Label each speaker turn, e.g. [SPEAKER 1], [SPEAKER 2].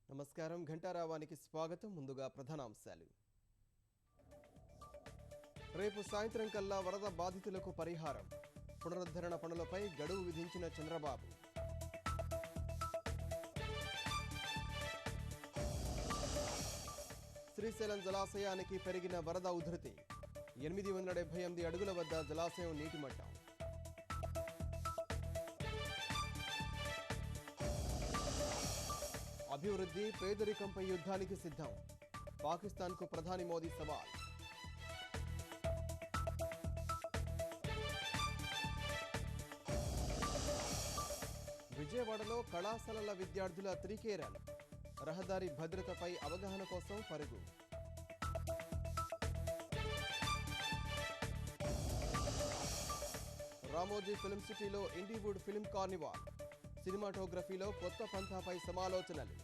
[SPEAKER 1] నమస్కారం ఘంటారావానికి స్వాగతం. ముందుగా ప్రధానాంశాలు. రేపు సాయంత్రం కల్లా వరద బాధితులకు పరిహారం, పునరుద్ధరణ పనులపై గడువు విధించిన చంద్రబాబు. శ్రీశైలం జలాశయానికి పెరిగిన వరద ఉధృతి, 878 అడుగుల వద్ద జలాశయం నీటి మట్టం. అభివృద్ధి పేదరికంపై యుద్ధానికి సిద్ధం, పాకిస్తాన్కు ప్రధాని మోదీ సవాల్. విజయవాడలో కళాశాలల విద్యార్థుల త్రికేరన్, రహదారి భద్రతపై అవగాహన కోసం పరుగు. రామోజీ ఫిల్మ్ సిటీలో ఇండివుడ్ ఫిల్మ్ కార్నివాల్, సినిమాటోగ్రఫీలో కొత్త పంథాపై సమాలోచనలు.